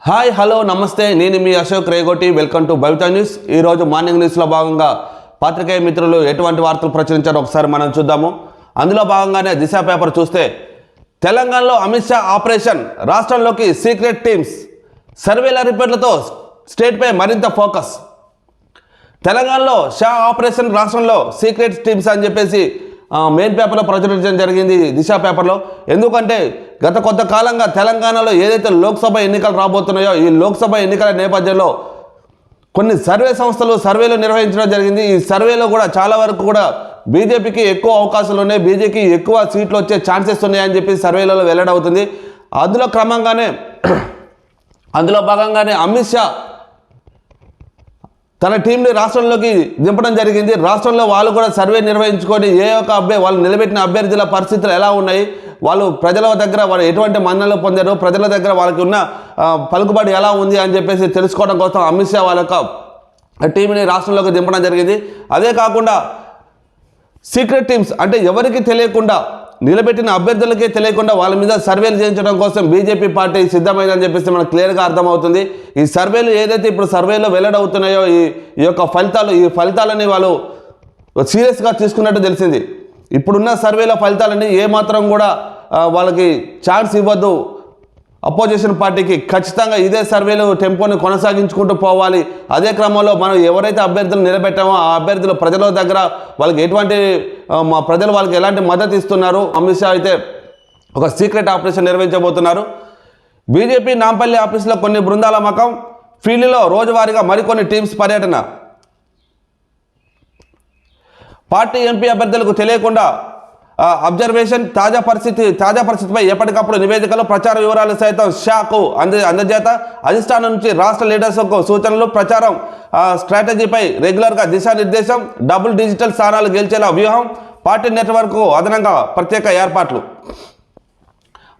Hi hello నమస్తే, నేను మీ Ashok Regoti. Welcome to Bhavitha news. ఈరోజు మార్నింగ్ న్యూస్లో భాగంగా పాత్రికేయ మిత్రులు ఎటువంటి వార్తలు ప్రచురించారో ఒకసారి మనం చూద్దాము. అందులో భాగంగానే దిశ పేపర్ చూస్తే, తెలంగాణలో అమిత్ షా ఆపరేషన్, రాష్ట్రంలోకి సీక్రెట్ టీమ్స్, సర్వేల రిపోర్ట్లతో స్టేట్పై మరింత ఫోకస్. తెలంగాణలో షా ఆపరేషన్, రాష్ట్రంలో సీక్రెట్ టీమ్స్ అని చెప్పేసి మెయిన్ పేపర్లో ప్రచురించడం జరిగింది, దిశ పేపర్లో. ఎందుకంటే గత కొంతకాలంగా తెలంగాణలో ఏదైతే లోక్సభ ఎన్నికలు రాబోతున్నాయో, ఈ లోక్సభ ఎన్నికల నేపథ్యంలో కొన్ని సర్వే సంస్థలు సర్వేలు నిర్వహించడం జరిగింది. ఈ సర్వేలో కూడా చాలా వరకు కూడా బీజేపీకి ఎక్కువ అవకాశాలు ఉన్నాయి, బీజేపీకి ఎక్కువ సీట్లు వచ్చే ఛాన్సెస్ ఉన్నాయని చెప్పి సర్వేలలో వెల్లడవుతుంది. అందులో భాగంగానే అమిత్ షా తన టీంని రాష్ట్రంలోకి దింపడం జరిగింది. రాష్ట్రంలో వాళ్ళు కూడా సర్వే నిర్వహించుకొని ఏ ఒక్క వాళ్ళు నిలబెట్టిన అభ్యర్థుల పరిస్థితులు ఎలా ఉన్నాయి, వాళ్ళు ప్రజల దగ్గర వాళ్ళు ఎటువంటి మన్ననలు పొందారు, ప్రజల దగ్గర వాళ్ళకి ఉన్న పలుకుబడి ఎలా ఉంది అని చెప్పేసి తెలుసుకోవడం కోసం అమిత్ షా వాళ్ళ యొక్క టీంని రాష్ట్రంలోకి దింపడం జరిగింది. అదే కాకుండా సీక్రెట్ టీమ్స్ అంటే ఎవరికి తెలియకుండా, నిలబెట్టిన అభ్యర్థులకే తెలియకుండా వాళ్ళ మీద సర్వేలు చేయించడం కోసం బీజేపీ పార్టీ సిద్ధమైందని చెప్పేసి మనకు క్లియర్గా అర్థమవుతుంది. ఈ సర్వేలు ఏదైతే ఇప్పుడు సర్వేలో వెల్లడవుతున్నాయో, ఈ యొక్క ఈ ఫలితాలని వాళ్ళు సీరియస్గా తీసుకున్నట్టు తెలిసింది. ఇప్పుడున్న సర్వేల ఫలితాలని ఏమాత్రం కూడా వాళ్ళకి ఛాన్స్ ఇవ్వద్దు అపోజిషన్ పార్టీకి. ఖచ్చితంగా ఇదే సర్వేలు టెంపోని కొనసాగించుకుంటూ పోవాలి. అదే క్రమంలో మనం ఎవరైతే అభ్యర్థులు నిలబెట్టామో ఆ అభ్యర్థులు ప్రజల దగ్గర వాళ్ళకి ఎటువంటి ప్రజలు వాళ్ళకి ఎలాంటి మద్దతు ఇస్తున్నారు. అమిత్ షా అయితే ఒక సీక్రెట్ ఆపరేషన్ నిర్వహించబోతున్నారు. బీజేపీ నాంపల్లి ఆఫీసులో కొన్ని బృందాల మకం, ఫీల్డ్లో రోజువారీగా మరికొన్ని టీమ్స్ పర్యటన. పార్టీ ఎంపీ అభ్యర్థులకు తెలియకుండా అబ్జర్వేషన్, తాజా పరిస్థితిపై ఎప్పటికప్పుడు నివేదికలు, ప్రచార వివరాలు సైతం షాకు అందజేత. అధిష్టానం నుంచి రాష్ట్ర లీడర్స్కు సూచనలు, ప్రచారం స్ట్రాటజీపై రెగ్యులర్గా దిశానిర్దేశం, డబుల్ డిజిటల్ స్థానాలు గెలిచేలా వ్యూహం, పార్టీ నెట్వర్క్కు అదనంగా ప్రత్యేక ఏర్పాట్లు.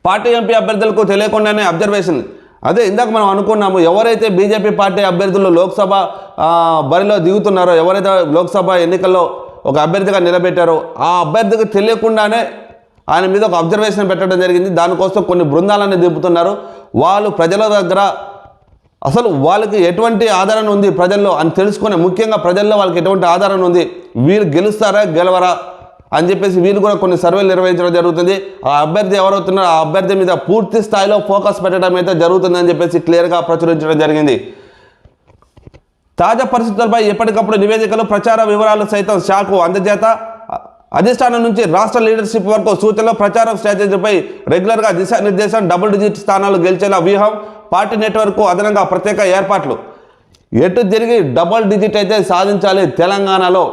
పార్టీ ఎంపీ అభ్యర్థులకు తెలియకుండానే అబ్జర్వేషన్. అదే ఇందాక మనం అనుకున్నాము, ఎవరైతే బీజేపీ పార్టీ అభ్యర్థులు లోక్సభ బరిలో దిగుతున్నారో, ఎవరైతే లోక్సభ ఎన్నికల్లో ఒక అభ్యర్థిగా నిలబెట్టారో ఆ అభ్యర్థికి తెలియకుండానే ఆయన మీద ఒక అబ్జర్వేషన్ పెట్టడం జరిగింది. దానికోసం కొన్ని బృందాలను దింపుతున్నారు. వాళ్ళు ప్రజల దగ్గర అసలు వాళ్ళకి ఎటువంటి ఆదరణ ఉంది ప్రజల్లో అని తెలుసుకునే, ముఖ్యంగా ప్రజల్లో వాళ్ళకి ఎటువంటి ఆదరణ ఉంది, వీళ్ళు గెలుస్తారా గెలవరా అని చెప్పేసి వీళ్ళు కూడా కొన్ని సర్వేలు నిర్వహించడం జరుగుతుంది. ఆ అభ్యర్థి ఎవరవుతున్నారో ఆ అభ్యర్థి మీద పూర్తి స్థాయిలో ఫోకస్ పెట్టడం అయితే జరుగుతుందని చెప్పేసి క్లియర్గా ప్రచురించడం జరిగింది. తాజా పరిస్థితులపై ఎప్పటికప్పుడు నివేదికలు, ప్రచార వివరాలు సైతం షాకు అందజేత. అధిష్టానం నుంచి రాష్ట్ర లీడర్షిప్ వరకు సూచనలు, ప్రచారం స్ట్రాటజీపై రెగ్యులర్గా దిశానిర్దేశం, డబుల్ డిజిట్ స్థానాలు గెలిచేలా వ్యూహం, పార్టీ నెట్వర్క్కు అదనంగా ప్రత్యేక ఏర్పాట్లు. ఎటు తిరిగి డబుల్ డిజిట్ అయితే సాధించాలి తెలంగాణలో.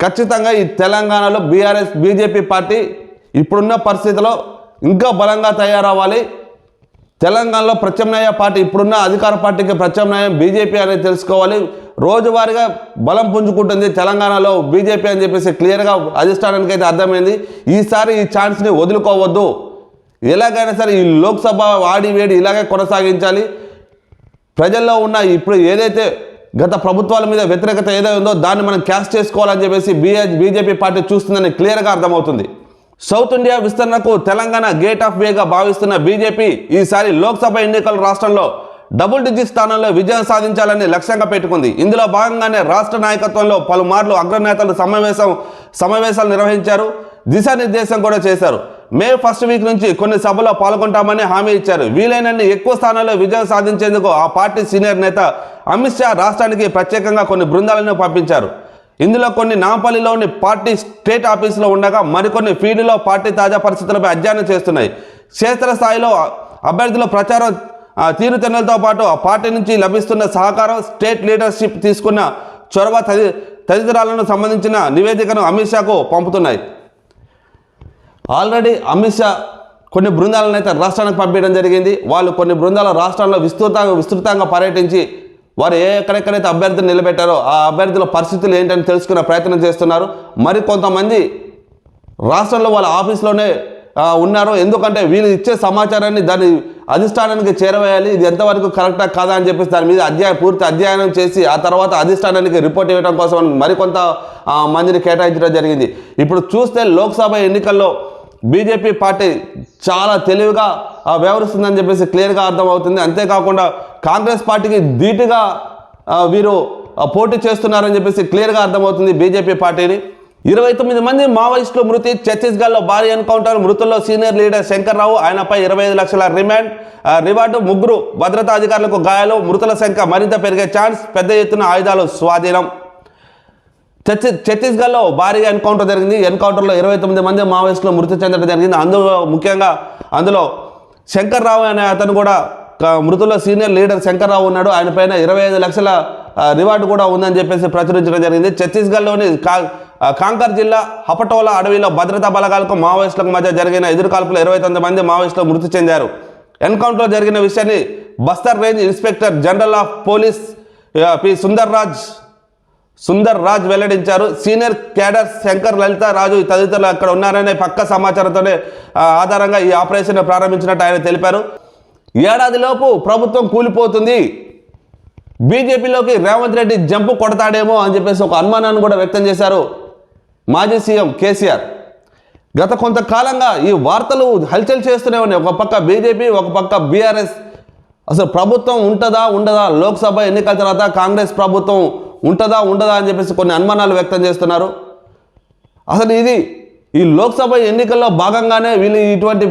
ఖచ్చితంగా ఈ తెలంగాణలో బీజేపీ పార్టీ ఇప్పుడున్న పరిస్థితిలో ఇంకా బలంగా తయారవ్వాలి. తెలంగాణలో ప్రత్యామ్నాయ పార్టీ, ఇప్పుడున్న అధికార పార్టీకి ప్రత్యామ్నాయం బీజేపీ అనేది తెలుసుకోవాలి. రోజువారీగా బలం పుంజుకుంటుంది తెలంగాణలో బీజేపీ అని చెప్పేసి క్లియర్గా అధిష్టానానికి అయితే అర్థమైంది. ఈసారి ఈ ఛాన్స్ని వదులుకోవద్దు. ఎలాగైనా సరే ఈ లోక్సభ వేడి ఇలాగే కొనసాగించాలి. ప్రజల్లో ఉన్న ఇప్పుడు ఏదైతే గత ప్రభుత్వాల మీద వ్యతిరేకత ఏదైతే ఉందో దాన్ని మనం క్యాష్ చేసుకోవాలని చెప్పేసి బీజేపీ పార్టీ చూస్తుందని క్లియర్గా అర్థమవుతుంది. సౌత్ ఇండియా విస్తరణకు తెలంగాణ గేట్ ఆఫ్ వేగా భావిస్తున్న బీజేపీ ఈసారి లోక్సభ ఎన్నికల రాష్ట్రంలో డబుల్ డిజిట్ స్థానంలో విజయం సాధించాలని లక్ష్యంగా పెట్టుకుంది. ఇందులో భాగంగానే రాష్ట్ర నాయకత్వంలో పలుమార్లు అగ్రనేతలు సమావేశాలు నిర్వహించారు, దిశానిర్దేశం కూడా చేశారు. మే 1 వీక్ నుంచి కొన్ని సభలో పాల్గొంటామని హామీ ఇచ్చారు. వీలైనన్ని ఎక్కువ స్థానాల్లో విజయం సాధించేందుకు ఆ పార్టీ సీనియర్ నేత అమిత్ షా రాష్ట్రానికి ప్రత్యేకంగా కొన్ని బృందాలను పంపించారు. ఇందులో కొన్ని నాంపల్లిలోని పార్టీ స్టేట్ ఆఫీసులో ఉండగా మరికొన్ని ఫీల్డ్లో పార్టీ తాజా పరిస్థితులపై అధ్యయనం చేస్తున్నాయి. క్షేత్రస్థాయిలో అభ్యర్థుల ప్రచారం తీరుతెన్నులతో పాటు ఆ పార్టీ నుంచి లభిస్తున్న సహకారం, స్టేట్ లీడర్షిప్ తీసుకున్న చొరవ తదితరాలను సంబంధించిన నివేదికను అమిత్ షాకు పంపుతున్నాయి. ఆల్రెడీ అమిత్ షా కొన్ని బృందాలను అయితే రాష్ట్రానికి పంపించడం జరిగింది. వాళ్ళు కొన్ని బృందాల రాష్ట్రంలో విస్తృతంగా పర్యటించి వారు ఎక్కడెక్కడైతే అభ్యర్థులు నిలబెట్టారో ఆ అభ్యర్థుల పరిస్థితులు ఏంటని తెలుసుకునే ప్రయత్నం చేస్తున్నారు. మరి కొంతమంది రాష్ట్రంలో వాళ్ళ ఆఫీస్లోనే ఉన్నారు. ఎందుకంటే వీళ్ళు ఇచ్చే సమాచారాన్ని దాని అధిష్టానానికి చేరవేయాలి. ఇది ఎంతవరకు కరెక్టా కాదా అని చెప్పేసి దాని మీద పూర్తి అధ్యయనం చేసి ఆ తర్వాత అధిష్టానానికి రిపోర్ట్ ఇవ్వడం కోసం మరికొంత మందిని కేటాయించడం జరిగింది. ఇప్పుడు చూస్తే లోక్సభ ఎన్నికల్లో బీజేపీ పార్టీ చాలా తెలివిగా వ్యవహరిస్తుందని చెప్పేసి క్లియర్గా అర్థమవుతుంది. అంతేకాకుండా కాంగ్రెస్ పార్టీకి ధీటుగా వీరు పోటీ చేస్తున్నారని చెప్పేసి క్లియర్గా అర్థమవుతుంది బీజేపీ పార్టీని. 29 మంది మావోయిస్టులు మృతి, ఛత్తీస్గఢ్లో భారీ ఎన్కౌంటర్, మృతుల్లో సీనియర్ లీడర్ శంకర్రావు, ఆయనపై 25 లక్షల రివార్డు, 3 భద్రతా అధికారులకు గాయాలు, మృతుల సంఖ్య మరింత పెరిగే ఛాన్స్, పెద్ద ఎత్తున ఆయుధాలు స్వాధీనం. ఛత్తీస్గఢ్లో భారీగా ఎన్కౌంటర్ జరిగింది. ఎన్కౌంటర్లో 29 మంది మావోయిస్టులు మృతి చెందడం జరిగింది. అందులో శంకర్రావు అనే అతను కూడా మృతుల్లో సీనియర్ లీడర్ శంకర్రావు ఉన్నాడు. ఆయన పైన 25 లక్షల రివార్డు కూడా ఉందని చెప్పేసి ప్రచురించడం జరిగింది. ఛత్తీస్గఢ్లోని కాంకర్ జిల్లా హపటోలా అడవిలో భద్రతా బలగాలకు మావోయిస్టులకు మధ్య జరిగిన ఎదురుకాల్పులో 29 మంది మావోయిస్టులు మృతి చెందారు. ఎన్కౌంటర్ జరిగిన విషయాన్ని Bastar range inspector general of police P Sundar Raj వెల్లడించారు. సీనియర్ క్యాడర్ శంకర్, లలిత, రాజు తదితరులు అక్కడ ఉన్నారనే పక్క సమాచారంతోనే ఆధారంగా ఈ ఆపరేషన్ ప్రారంభించినట్టు ఆయన తెలిపారు. ఏడాదిలోపు ప్రభుత్వం కూలిపోతుంది, బీజేపీలోకి రేవంత్ రెడ్డి జంపు కొడతాడేమో అని చెప్పేసి ఒక అనుమానాన్ని కూడా వ్యక్తం చేశారు మాజీ సీఎం కేసీఆర్. గత కొంతకాలంగా ఈ వార్తలు హల్చల్ చేస్తూనే ఉన్నాయి. ఒక పక్క బీజేపీ, ఒక పక్క బీఆర్ఎస్. అసలు ప్రభుత్వం ఉంటుందా ఉండదా, లోక్సభ ఎన్నికల తర్వాత కాంగ్రెస్ ప్రభుత్వం ఉంటుందా ఉండదా అని చెప్పేసి కొన్ని అనుమానాలు వ్యక్తం చేస్తున్నారు. అసలు ఈ లోక్సభ ఎన్నికల్లో భాగంగానే వీళ్ళు ఇటువంటి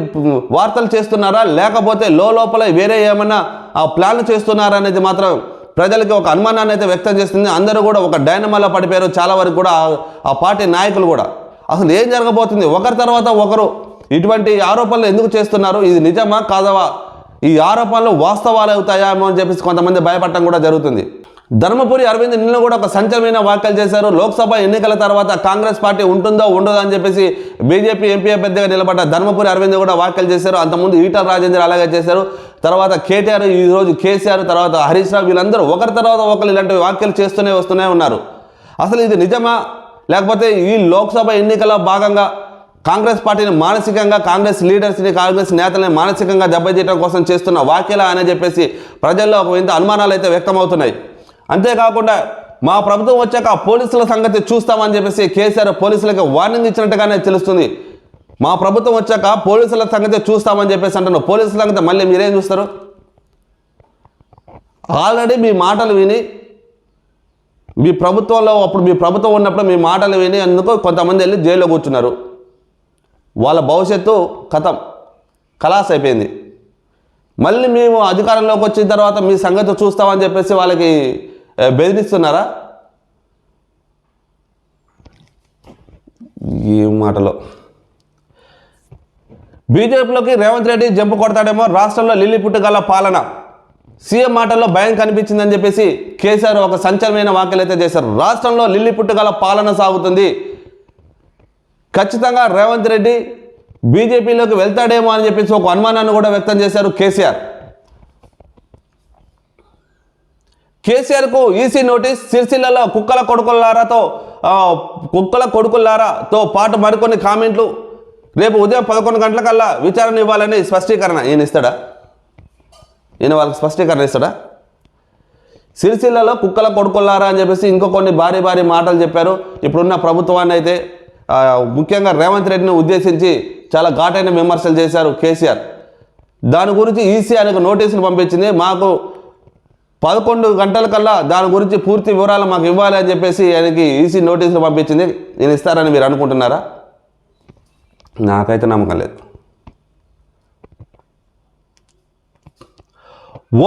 వార్తలు చేస్తున్నారా, లేకపోతే లోపల వేరే ఏమన్నా ప్లాన్లు చేస్తున్నారా అనేది మాత్రం ప్రజలకి ఒక అనుమానాన్ని అయితే వ్యక్తం చేస్తుంది. అందరూ కూడా ఒక డైనమాలో పడిపోయారు, చాలా వరకు కూడా ఆ పార్టీ నాయకులు కూడా. అసలు ఏం జరగబోతుంది, ఒకరి తర్వాత ఒకరు ఇటువంటి ఆరోపణలు ఎందుకు చేస్తున్నారు, ఇది నిజమా కాదవా, ఈ ఆరోపణలు వాస్తవాలు అవుతాయేమో అని చెప్పేసి కొంతమంది భయపడటం కూడా జరుగుతుంది. ధర్మపురి అరవింద్ నిన్న కూడా ఒక సంచలనమైన వ్యాఖ్యలు చేశారు. లోక్సభ ఎన్నికల తర్వాత కాంగ్రెస్ పార్టీ ఉంటుందో ఉండదో అని చెప్పేసి బీజేపీ ఎంపీ అభ్యర్థిగా నిలబడ్డ ధర్మపురి అరవింద్ కూడా వ్యాఖ్యలు చేశారు. అంతకుముందు ఈటల రాజేందర్ అలాగే చేశారు. తర్వాత కేటీఆర్, ఈరోజు కేసీఆర్, తర్వాత హరీష్ రావు, వీళ్ళందరూ ఒకరి తర్వాత ఒకరు ఇలాంటి వ్యాఖ్యలు వస్తూనే ఉన్నారు. అసలు ఇది నిజమా, లేకపోతే ఈ లోక్సభ ఎన్నికల భాగంగా కాంగ్రెస్ పార్టీని మానసికంగా, కాంగ్రెస్ లీడర్స్ని, కాంగ్రెస్ నేతల్ని మానసికంగా దెబ్బతీయడం కోసం చేస్తున్న వ్యాఖ్యలా అని చెప్పేసి ప్రజల్లో ఒక వింత అనుమానాలు అయితే వ్యక్తమవుతున్నాయి. అంతేకాకుండా మా ప్రభుత్వం వచ్చాక పోలీసుల సంగతి చూస్తామని చెప్పేసి కేసీఆర్ పోలీసులకు వార్నింగ్ ఇచ్చినట్టుగానే తెలుస్తుంది. మా ప్రభుత్వం వచ్చాక పోలీసుల సంగతి చూస్తామని చెప్పేసి అంటున్నారు. పోలీసుల సంగతి మళ్ళీ మీరేం చూస్తారు? ఆల్రెడీ మీ మాటలు విని మీ ప్రభుత్వంలో అప్పుడు మీ ప్రభుత్వం ఉన్నప్పుడు మీ మాటలు విని అందుకు కొంతమంది వెళ్ళి జైల్లో కూర్చున్నారు. వాళ్ళ భవిష్యత్తు ఖలాస్ అయిపోయింది. మళ్ళీ మేము అధికారంలోకి వచ్చిన తర్వాత మీ సంగతి చూస్తామని చెప్పేసి వాళ్ళకి బెదిరిస్తున్నారా? ఈ మాటలో బీజేపీలోకి రేవంత్ రెడ్డి జంపు కొడతాడేమో, రాష్ట్రంలో లిల్లీ పుట్టుగల పాలన, సీఎం మాటల్లో భయం కనిపించిందని చెప్పేసి కేసీఆర్ ఒక సంచలనమైన వ్యాఖ్యలు అయితే చేశారు. రాష్ట్రంలో లిల్లీ పుట్టుగల పాలన సాగుతుంది, ఖచ్చితంగా రేవంత్ రెడ్డి బీజేపీలోకి వెళ్తాడేమో అని చెప్పేసి ఒక అనుమానాన్ని కూడా వ్యక్తం చేశారు కేసీఆర్. కేసీఆర్కు ఈసీ నోటీస్, సిరిసిల్లలో కుక్కల కొడుకులారాతో పాటు మరికొన్ని కామెంట్లు, రేపు ఉదయం 11 గంటలకల్లా విచారణ ఇవ్వాలని స్పష్టీకరణ. ఈయన ఇస్తాడా? ఈయన వాళ్ళకి స్పష్టీకరణ ఇస్తాడా? సిరిసిల్లలో కుక్కల కొడుకులారా అని చెప్పేసి ఇంకో కొన్ని భారీ మాటలు చెప్పారు. ఇప్పుడున్న ప్రభుత్వాన్ని అయితే ముఖ్యంగా రేవంత్ రెడ్డిని ఉద్దేశించి చాలా ఘాటైన విమర్శలు చేశారు కేసీఆర్. దాని గురించి ఈసీ ఆయనకు నోటీసులు పంపించింది. మాకు 11 గంటలకల్లా దాని గురించి పూర్తి వివరాలు మాకు ఇవ్వాలి అని చెప్పేసి ఆయనకి ఈసీ నోటీసులు పంపించింది. నేను ఇస్తారని మీరు అనుకుంటున్నారా? నాకైతే నమ్మకం లేదు.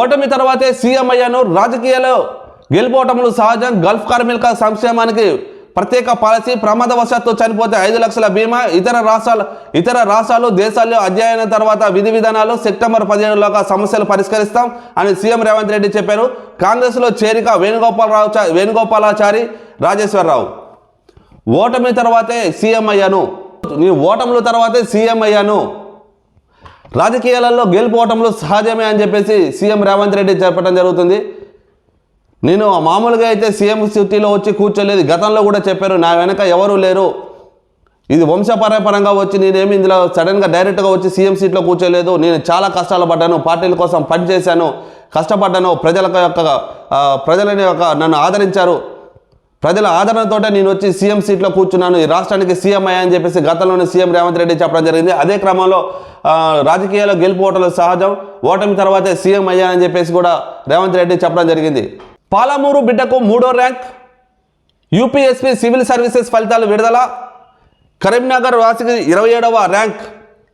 ఓటమి తర్వాతే సీఎం అయ్యాను, రాజకీయాల్లో గెలుపోవటములు సహజం, గల్ఫ్ కార్మికుల సంక్షేమానికి ప్రత్యేక పాలసీ, ప్రమాదవశాత్తు చనిపోతే 5 లక్షల బీమా, ఇతర రాష్ట్రాలు దేశాల్లో అధ్యయనం తర్వాత విధి విధానాలు, సెప్టెంబర్ 17లోగా సమస్యలు పరిష్కరిస్తాం అని సీఎం రేవంత్ రెడ్డి చెప్పారు. కాంగ్రెస్లో చేరిక వేణుగోపాలాచారి, రాజేశ్వరరావు. ఓటమి తర్వాతే సీఎం అయ్యాను, నీ ఓటముల తర్వాతే సీఎం అయ్యాను, రాజకీయాలలో గెలుపోవటంలో సహజమే అని చెప్పేసి సీఎం రేవంత్ రెడ్డి చెప్పడం జరుగుతుంది. నేను మామూలుగా అయితే సీఎం సిటీలో వచ్చి కూర్చోలేదు, గతంలో కూడా చెప్పారు, నా వెనక ఎవరూ లేరు, ఇది వంశపరంగా వచ్చి నేనేమి ఇందులో సడన్గా డైరెక్ట్గా వచ్చి సీఎం సీట్లో కూర్చోలేదు, నేను చాలా కష్టాలు పడ్డాను, పార్టీల కోసం పనిచేశాను, కష్టపడ్డాను, ప్రజలని నన్ను ఆదరించారు, ప్రజల ఆదరణతోటే నేను వచ్చి సీఎం సీట్లో కూర్చున్నాను, ఈ రాష్ట్రానికి సీఎం అయ్యా అని చెప్పేసి గతంలోనే సీఎం రేవంత్ రెడ్డి చెప్పడం జరిగింది. అదే క్రమంలో రాజకీయాల్లో గెలుపు ఓటలు సహజం, ఓటమి తర్వాతే సీఎం అయ్యా అని చెప్పేసి కూడా రేవంత్ రెడ్డి చెప్పడం జరిగింది. పాలమూరు బిడ్డకు 3వ ర్యాంక్, యూపీఎస్పీ సివిల్ సర్వీసెస్ ఫలితాలు విడుదల. కరీంనగర్ వాసికి 27వ rank.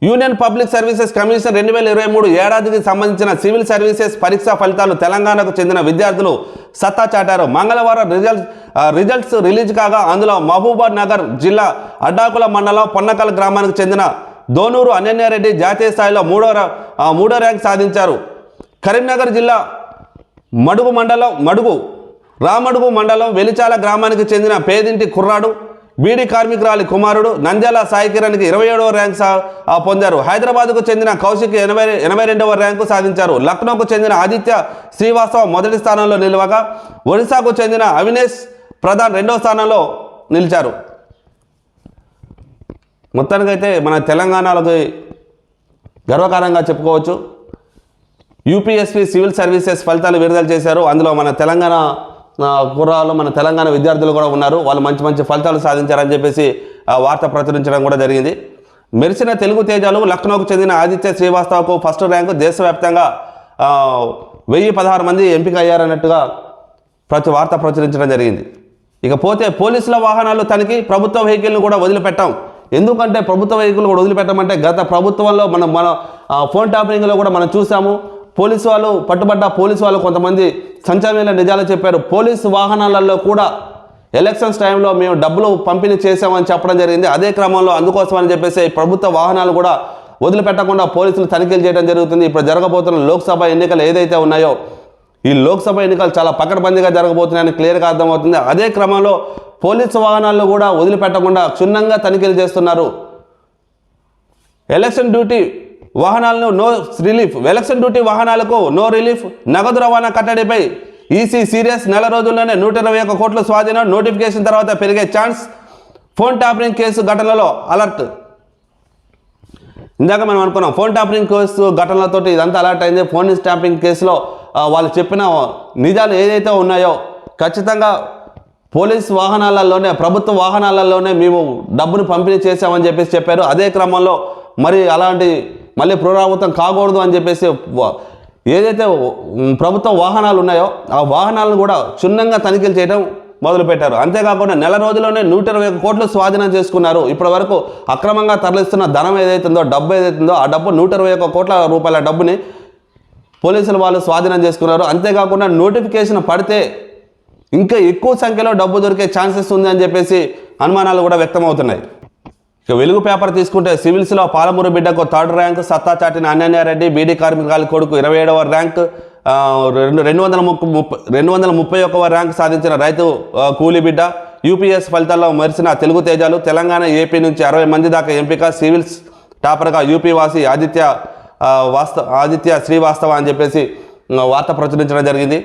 Union public services commission 2023 ఏడాదికి సంబంధించిన సివిల్ సర్వీసెస్ పరీక్షా ఫలితాలు తెలంగాణకు చెందిన విద్యార్థులు సత్తా చాటారు. మంగళవారం రిజల్ట్స్ రిలీజ్ కాగా అందులో మహబూబ్ నగర్ జిల్లా అడ్డాకుల మండలం పొన్నకల్ గ్రామానికి చెందిన దోనూరు అనన్యారెడ్డి జాతీయ స్థాయిలో మూడో ర్యాంక్ సాధించారు. కరీంనగర్ జిల్లా రామడుగు మండలం వెలిచాల గ్రామానికి చెందిన పేదింటి కుర్రాడు బీడీ కార్మికురాలి కుమారుడు నంద్యాల సాయి కిరణ్కి 27వ ర్యాంక్ పొందారు. హైదరాబాద్కు చెందిన కౌశిక్ 82వ ర్యాంకు సాధించారు. లక్నోకు చెందిన ఆదిత్య శ్రీవాస్తవ మొదటి స్థానంలో నిలవగా ఒడిశాకు చెందిన అవినేష్ ప్రధాన్ 2వ స్థానంలో నిలిచారు. మొత్తానికైతే మన తెలంగాణలోకి గర్వకారంగా చెప్పుకోవచ్చు. యూపీఎస్పీ సివిల్ సర్వీసెస్ ఫలితాలు విడుదల చేశారు. అందులో మన తెలంగాణ కుర్రాళ్ళు, మన తెలంగాణ విద్యార్థులు కూడా ఉన్నారు. వాళ్ళు మంచి మంచి ఫలితాలు సాధించారని చెప్పేసి వార్త ప్రచురించడం కూడా జరిగింది. మెరిసిన తెలుగు తేజాలు లక్నోకు చెందిన ఆదిత్య శ్రీవాస్తవకు ఫస్ట్ ర్యాంకు. దేశవ్యాప్తంగా 1016 మంది ఎంపిక అయ్యారన్నట్టుగా వార్త ప్రచురించడం జరిగింది. ఇకపోతే పోలీసుల వాహనాలు తనిఖీ, ప్రభుత్వ వెహికల్ను కూడా వదిలిపెట్టాం. ఎందుకంటే ప్రభుత్వ వెహికల్ కూడా వదిలిపెట్టమంటే గత ప్రభుత్వంలో మన ఫోన్ ట్యాపింగ్లో కూడా మనం చూసాము. పోలీసు వాళ్ళు పట్టుబడ్డ పోలీసు వాళ్ళు కొంతమంది సంచలన నిజాలు చెప్పారు. పోలీసు వాహనాలలో కూడా ఎలక్షన్స్ టైంలో మేము డబ్బులు పంపిణీ చేసామని చెప్పడం జరిగింది. అదే క్రమంలో అందుకోసమని చెప్పేసి ప్రభుత్వ వాహనాలు కూడా వదిలిపెట్టకుండా పోలీసులు తనిఖీలు చేయడం జరుగుతుంది. ఇప్పుడు జరగబోతున్న లోక్సభ ఎన్నికలు ఏదైతే ఉన్నాయో ఈ లోక్సభ ఎన్నికలు చాలా పకడ్బందీగా జరగబోతున్నాయని క్లియర్గా అర్థమవుతుంది. అదే క్రమంలో పోలీసు వాహనాలను కూడా వదిలిపెట్టకుండా క్షుణ్ణంగా తనిఖీలు చేస్తున్నారు. ఎలక్షన్ డ్యూటీ వాహనాలకు నో రిలీఫ్, నగదు రవాణా కట్టడిపై ఈసీ సీరియస్. నెల రోజుల్లోనే 121 కోట్ల స్వాధీనం, నోటిఫికేషన్ తర్వాత పెరిగే ఛాన్స్. ఫోన్ ట్యాపరింగ్ కేసు ఘటనలో అలర్ట్. ఇందాక మనం అనుకున్నాం ఫోన్ ట్యాపరింగ్ కేసు ఘటనలతో ఇదంతా అలర్ట్ అయింది. ఫోన్ ట్యాపరింగ్ కేసులో వాళ్ళు చెప్పిన నిజాలు ఏదైతే ఉన్నాయో ఖచ్చితంగా పోలీస్ వాహనాలలోనే, ప్రభుత్వ వాహనాలలోనే మేము డబ్బును పంపిణీ చేశామని చెప్పేసి చెప్పారు. అదే క్రమంలో మరి అలాంటి మళ్ళీ పునరావృతం కాకూడదు అని చెప్పేసి ఏదైతే ప్రభుత్వ వాహనాలు ఉన్నాయో ఆ వాహనాలను కూడా క్షుణ్ణంగా తనిఖీలు చేయడం మొదలుపెట్టారు. అంతేకాకుండా నెల రోజుల్లోనే 121 కోట్లు స్వాధీనం చేసుకున్నారు. ఇప్పటి వరకు అక్రమంగా తరలిస్తున్న ధనం ఏదైతుందో, డబ్బు ఏదైతుందో ఆ డబ్బు 121 కోట్ల రూపాయల డబ్బుని పోలీసులు వాళ్ళు స్వాధీనం చేసుకున్నారు. అంతేకాకుండా నోటిఫికేషన్ పడితే ఇంకా ఎక్కువ సంఖ్యలో డబ్బు దొరికే ఛాన్సెస్ ఉంది అని చెప్పేసి అనుమానాలు కూడా వ్యక్తమవుతున్నాయి. ఇక వెలుగు పేపర్ తీసుకుంటే సివిల్స్లో పాలమూరు బిడ్డకు 3rd ర్యాంక్, సత్తా చాటిన అనన్యారెడ్డి బీడీ కార్మికురాలి కొడుకు 27వ ర్యాంక్, 231వ ర్యాంక్ సాధించిన రైతు కూలీ బిడ్డ. యూపీఎస్ ఫలితాల్లో మెరిసిన తెలుగు తేజాలు. తెలంగాణ, ఏపీ నుంచి 60 మంది దాకా ఎంపిక. సివిల్స్ టాపర్గా యూపీ వాసి ఆదిత్య శ్రీవాస్తవ అని చెప్పేసి వార్త ప్రచురించడం జరిగింది.